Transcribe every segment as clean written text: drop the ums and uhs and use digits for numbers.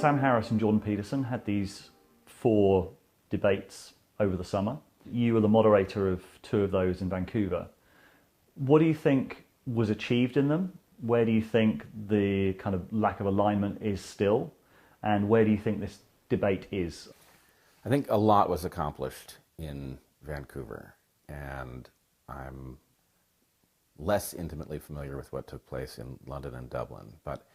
Sam Harris and Jordan Peterson had these 4 debates over the summer. You were the moderator of 2 of those in Vancouver. What do you think was achieved in them? Where do you think the kind of lack of alignment is still? And where do you think this debate is? I think a lot was accomplished in Vancouver, and I'm less intimately familiar with what took place in London and Dublin. But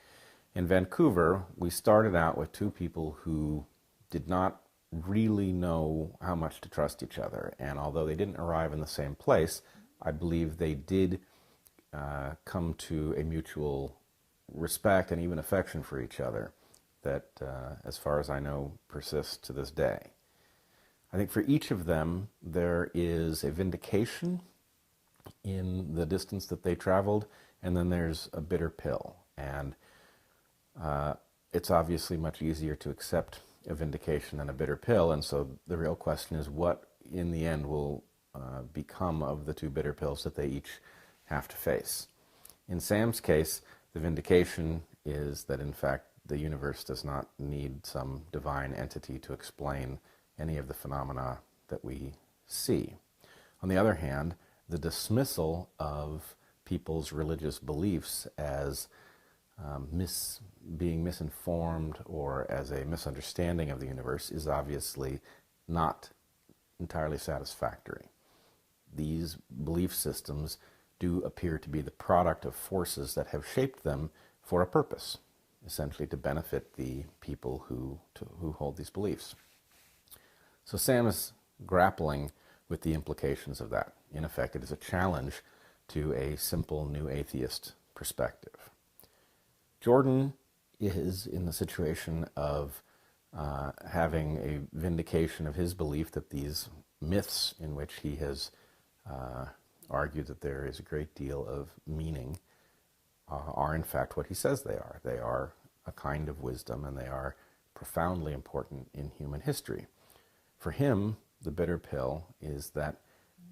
in Vancouver, we started out with 2 people who did not really know how much to trust each other. And although they didn't arrive in the same place, I believe they did come to a mutual respect and even affection for each other that, as far as I know, persists to this day. I think for each of them, there is a vindication in the distance that they traveled, and then there's a bitter pill. And it's obviously much easier to accept a vindication than a bitter pill, and so the real question is what, in the end, will become of the 2 bitter pills that they each have to face. In Sam's case, the vindication is that, in fact, the universe does not need some divine entity to explain any of the phenomena that we see. On the other hand, the dismissal of people's religious beliefs as being misinformed or as a misunderstanding of the universe is obviously not entirely satisfactory. These belief systems do appear to be the product of forces that have shaped them for a purpose, essentially to benefit the people who hold these beliefs. So Sam is grappling with the implications of that. In effect, it is a challenge to a simple new atheist perspective. Jordan is in the situation of having a vindication of his belief that these myths in which he has argued that there is a great deal of meaning are in fact what he says they are. They are a kind of wisdom, and they are profoundly important in human history. For him, the bitter pill is that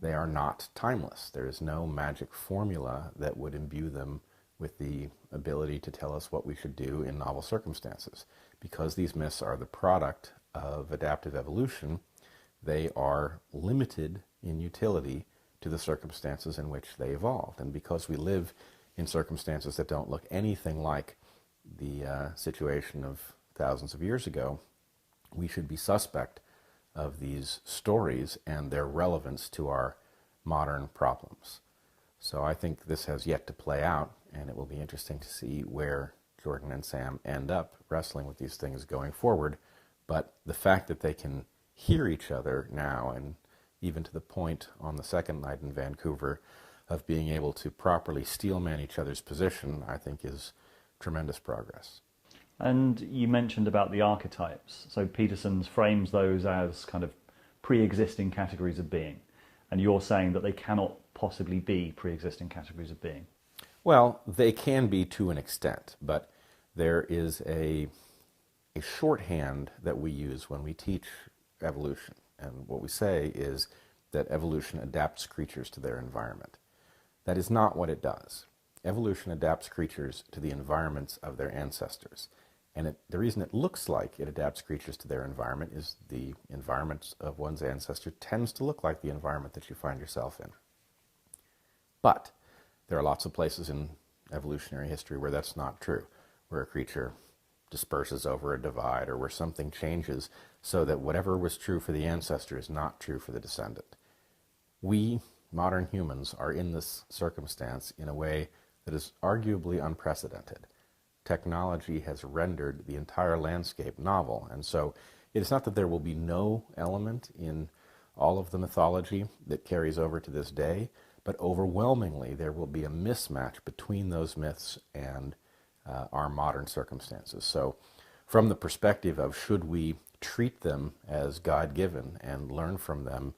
they are not timeless. There is no magic formula that would imbue them with the ability to tell us what we should do in novel circumstances. Because these myths are the product of adaptive evolution, they are limited in utility to the circumstances in which they evolved. And because we live in circumstances that don't look anything like the situation of thousands of years ago, we should be suspect of these stories and their relevance to our modern problems. So I think this has yet to play out, and it will be interesting to see where Jordan and Sam end up wrestling with these things going forward. But the fact that they can hear each other now, and even to the point on the second night in Vancouver of being able to properly steelman each other's position, I think is tremendous progress. And you mentioned about the archetypes. So Peterson's frames those as kind of pre-existing categories of being. And you're saying that they cannot possibly be pre-existing categories of being. Well, they can be to an extent, but there is a shorthand that we use when we teach evolution. And what we say is that evolution adapts creatures to their environment. That is not what it does. Evolution adapts creatures to the environments of their ancestors. And the reason it looks like it adapts creatures to their environment is the environment of one's ancestor tends to look like the environment that you find yourself in. But there are lots of places in evolutionary history where that's not true, where a creature disperses over a divide or where something changes so that whatever was true for the ancestor is not true for the descendant. We, modern humans, are in this circumstance in a way that is arguably unprecedented. Technology has rendered the entire landscape novel, and so it is not that there will be no element in all of the mythology that carries over to this day, but overwhelmingly there will be a mismatch between those myths and our modern circumstances. So from the perspective of should we treat them as God-given and learn from them,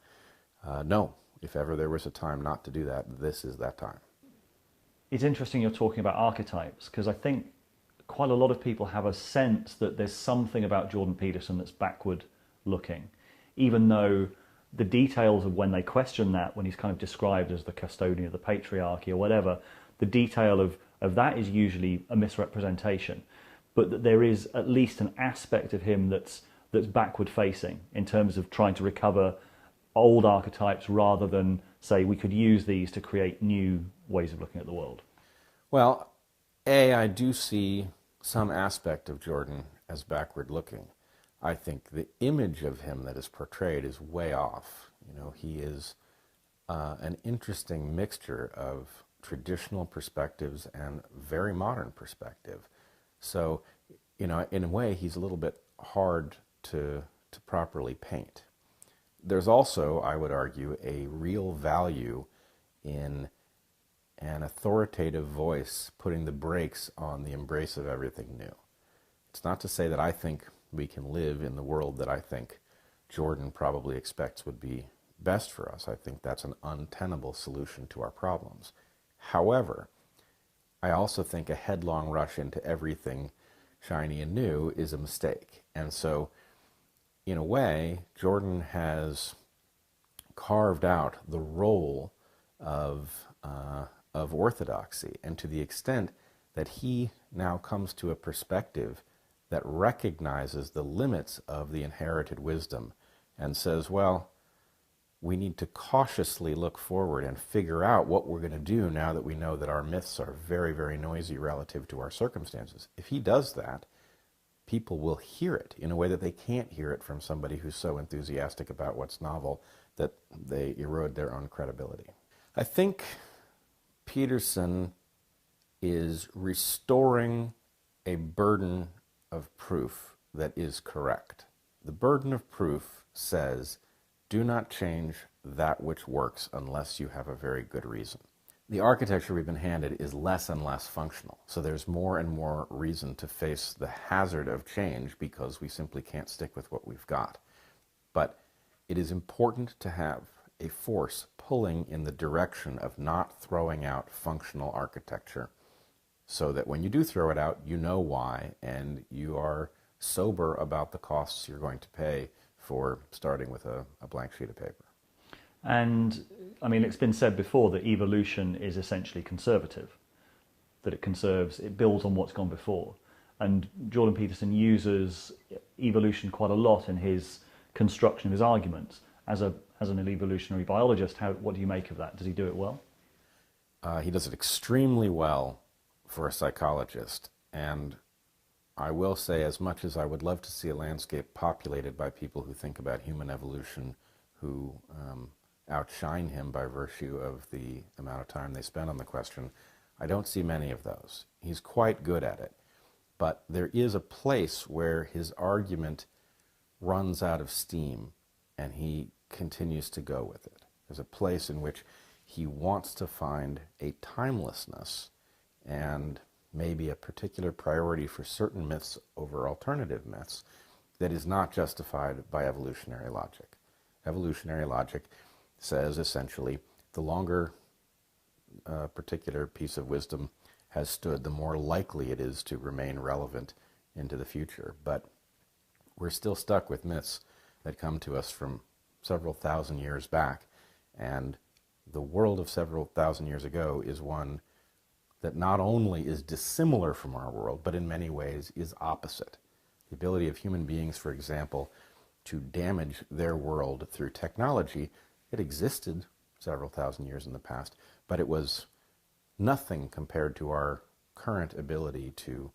no. If ever there was a time not to do that, this is that time. It's interesting you're talking about archetypes, because I think quite a lot of people have a sense that there's something about Jordan Peterson that's backward looking, even though the details of when they question that, when he's kind of described as the custodian of the patriarchy or whatever, the detail of that is usually a misrepresentation. but that there is at least an aspect of him that's backward facing in terms of trying to recover old archetypes rather than say we could use these to create new ways of looking at the world? Well, I do see some aspect of Jordan as backward looking. I think the image of him that is portrayed is way off. He is an interesting mixture of traditional perspectives and very modern perspective. So, in a way, he's a little bit hard to properly paint. There's also, I would argue, a real value in an authoritative voice putting the brakes on the embrace of everything new. It's not to say that I think we can live in the world that I think Jordan probably expects would be best for us. I think that's an untenable solution to our problems. However, I also think a headlong rush into everything shiny and new is a mistake. And so, in a way, Jordan has carved out the role of orthodoxy, and to the extent that he now comes to a perspective that recognizes the limits of the inherited wisdom and says, well, we need to cautiously look forward and figure out what we're going to do now that we know that our myths are very, very noisy relative to our circumstances. If he does that, people will hear it in a way that they can't hear it from somebody who's so enthusiastic about what's novel that they erode their own credibility. I think Peterson is restoring a burden of proof that is correct. The burden of proof says, do not change that which works unless you have a very good reason. The architecture we've been handed is less and less functional, so there's more and more reason to face the hazard of change because we simply can't stick with what we've got. But it is important to have a force pulling in the direction of not throwing out functional architecture, so that when you do throw it out, you know why, and you are sober about the costs you're going to pay for starting with a blank sheet of paper. And I mean, it's been said before that evolution is essentially conservative, that it conserves, it builds on what's gone before. And Jordan Peterson uses evolution quite a lot in his construction of his arguments. As an evolutionary biologist, what do you make of that? Does he do it well? He does it extremely well for a psychologist. And I will say, as much as I would love to see a landscape populated by people who think about human evolution, who outshine him by virtue of the amount of time they spend on the question, I don't see many of those. He's quite good at it. But there is a place where his argument runs out of steam and he continues to go with it. There's a place in which he wants to find a timelessness and maybe a particular priority for certain myths over alternative myths that is not justified by evolutionary logic. Evolutionary logic says essentially the longer a particular piece of wisdom has stood, the more likely it is to remain relevant into the future. But we're still stuck with myths that come to us from several thousand years back, and the world of several thousand years ago is one that not only is dissimilar from our world, but in many ways is opposite. The ability of human beings, for example, to damage their world through technology, it existed several thousand years in the past, but it was nothing compared to our current ability to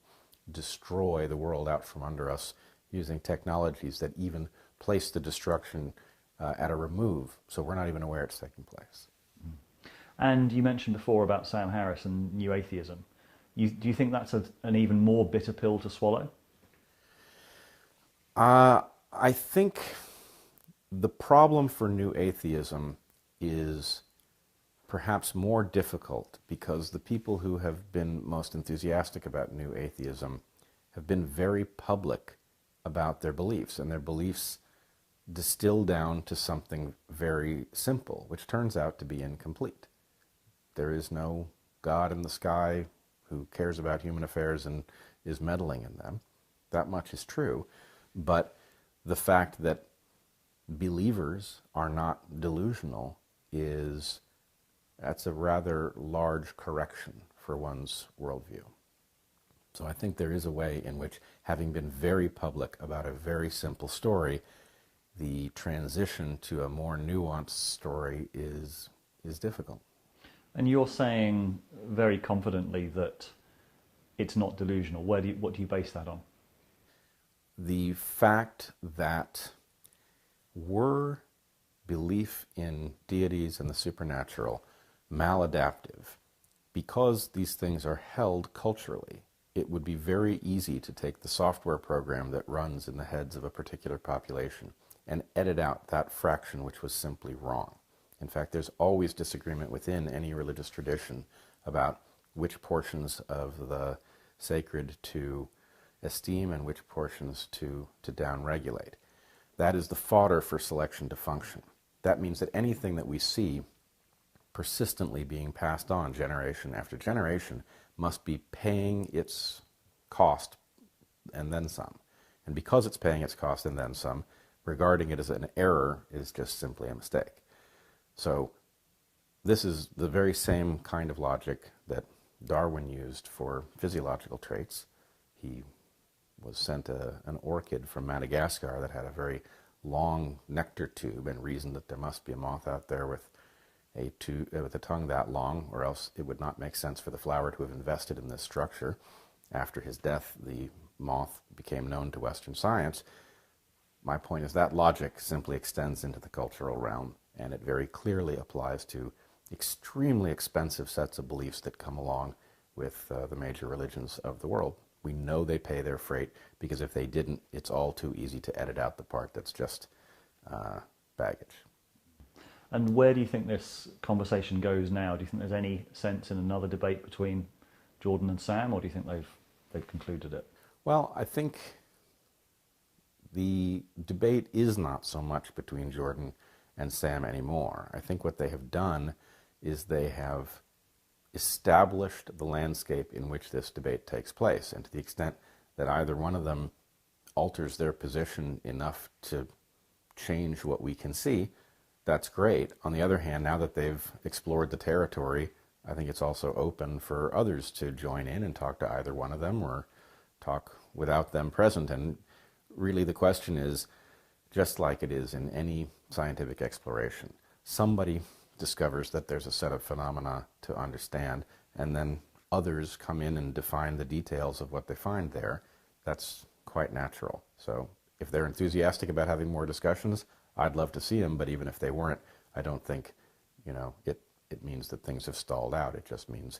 destroy the world out from under us using technologies that even place the destruction at a remove, so we're not even aware it's taking place. And you mentioned before about Sam Harris and new atheism. Do you think that's an even more bitter pill to swallow? I think the problem for new atheism is perhaps more difficult because the people who have been most enthusiastic about new atheism have been very public about their beliefs, and their beliefs distill down to something very simple, which turns out to be incomplete. There is no God in the sky who cares about human affairs and is meddling in them. That much is true. But the fact that believers are not delusional that's a rather large correction for one's worldview. So I think there is a way in which, having been very public about a very simple story, the transition to a more nuanced story is difficult. And you're saying very confidently that it's not delusional. What do you base that on? The fact that were belief in deities and the supernatural maladaptive, because these things are held culturally, it would be very easy to take the software program that runs in the heads of a particular population and edit out that fraction which was simply wrong. In fact, there's always disagreement within any religious tradition about which portions of the sacred to esteem and which portions to downregulate. That is the fodder for selection to function. That means that anything that we see persistently being passed on generation after generation must be paying its cost and then some. And because it's paying its cost and then some, regarding it as an error is just simply a mistake. So this is the very same kind of logic that Darwin used for physiological traits. He was sent an orchid from Madagascar that had a very long nectar tube and reasoned that there must be a moth out there with a tongue that long, or else it would not make sense for the flower to have invested in this structure. After his death, the moth became known to Western science. My point is that logic simply extends into the cultural realm, and it very clearly applies to extremely expensive sets of beliefs that come along with the major religions of the world. We know they pay their freight, because if they didn't, it's all too easy to edit out the part that's just baggage. And where do you think this conversation goes now? Do you think there's any sense in another debate between Jordan and Sam, or do you think they've concluded it? Well, I think the debate is not so much between Jordan and Sam anymore. I think what they have done is they have established the landscape in which this debate takes place, and to the extent that either one of them alters their position enough to change what we can see, that's great. On the other hand, now that they've explored the territory, I think it's also open for others to join in and talk to either one of them, or talk without them present. And really the question is, just like it is in any scientific exploration, somebody discovers that there's a set of phenomena to understand, and then others come in and define the details of what they find there. That's quite natural. So if they're enthusiastic about having more discussions, I'd love to see them, but even if they weren't, I don't think, it means that things have stalled out. It just means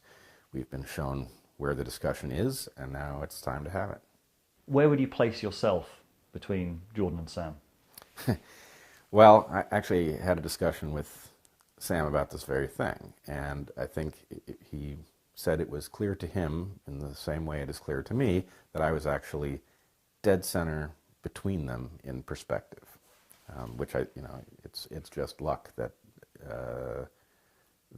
we've been shown where the discussion is, and now it's time to have it. Where would you place yourself between Jordan and Sam? Well, I actually had a discussion with Sam about this very thing, and I think he said it was clear to him, in the same way it is clear to me, that I was actually dead center between them in perspective. Which it's just luck that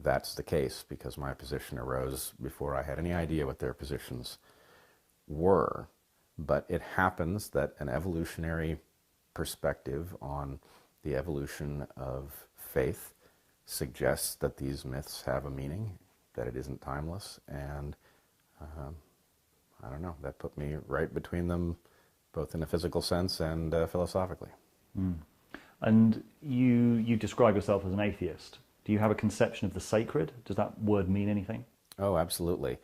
that's the case, because my position arose before I had any idea what their positions were. But it happens that an evolutionary perspective on the evolution of faith suggests that these myths have a meaning, that it isn't timeless, and I don't know, that put me right between them, both in a physical sense and philosophically. Mm. And you describe yourself as an atheist. Do you have a conception of the sacred? Does that word mean anything? Oh, absolutely.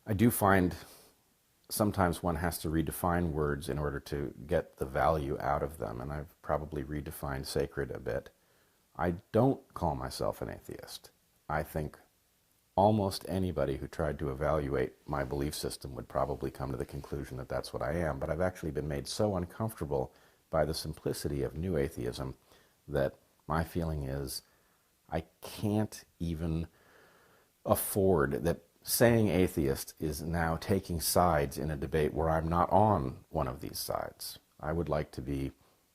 I do find sometimes one has to redefine words in order to get the value out of them, and I've probably redefined sacred a bit. I don't call myself an atheist. I think almost anybody who tried to evaluate my belief system would probably come to the conclusion that that's what I am, but I've actually been made so uncomfortable by the simplicity of new atheism that my feeling is I can't even afford that saying atheist is now taking sides in a debate where I'm not on one of these sides. I would like to be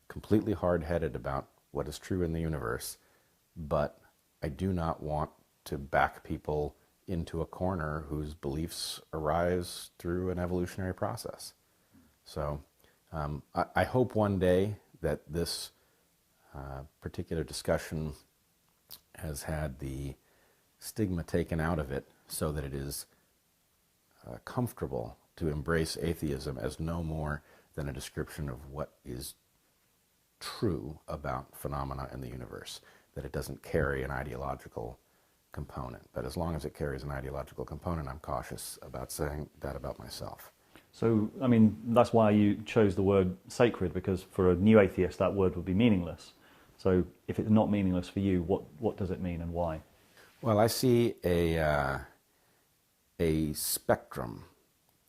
completely hard-headed about what is true in the universe, but I do not want to back people into a corner whose beliefs arise through an evolutionary process. So I hope one day that this particular discussion has had the stigma taken out of it, so that it is comfortable to embrace atheism as no more than a description of what is true about phenomena in the universe, that it doesn't carry an ideological component. But as long as it carries an ideological component, I'm cautious about saying that about myself. So, I mean, that's why you chose the word sacred, because for a new atheist that word would be meaningless. So if it's not meaningless for you, what does it mean and why? Well, I see a spectrum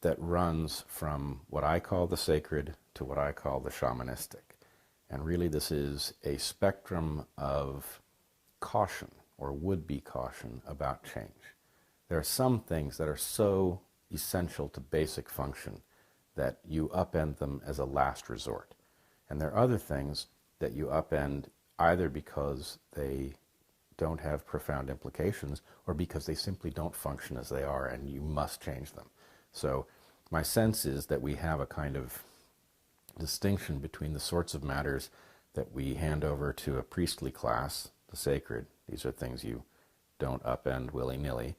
that runs from what I call the sacred to what I call the shamanistic. And really this is a spectrum of caution, or would-be caution, about change. There are some things that are so essential to basic function that you upend them as a last resort. And there are other things that you upend either because they don't have profound implications or because they simply don't function as they are and you must change them. So my sense is that we have a kind of distinction between the sorts of matters that we hand over to a priestly class, the sacred, these are things you don't upend willy-nilly,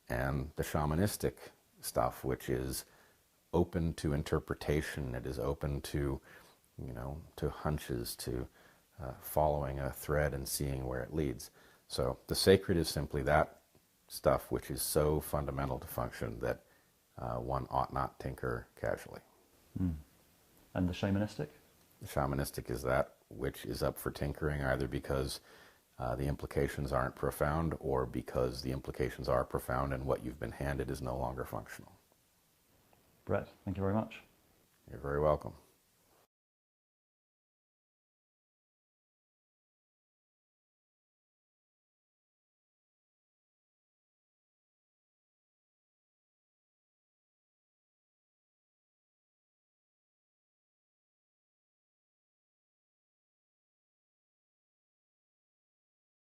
and the shamanistic stuff, which is open to interpretation, it is open to, to hunches, to following a thread and seeing where it leads. So the sacred is simply that stuff which is so fundamental to function that one ought not tinker casually. Mm. And the shamanistic? The shamanistic is that which is up for tinkering, either because the implications aren't profound or because the implications are profound and what you've been handed is no longer functional. Brett, thank you very much. You're very welcome.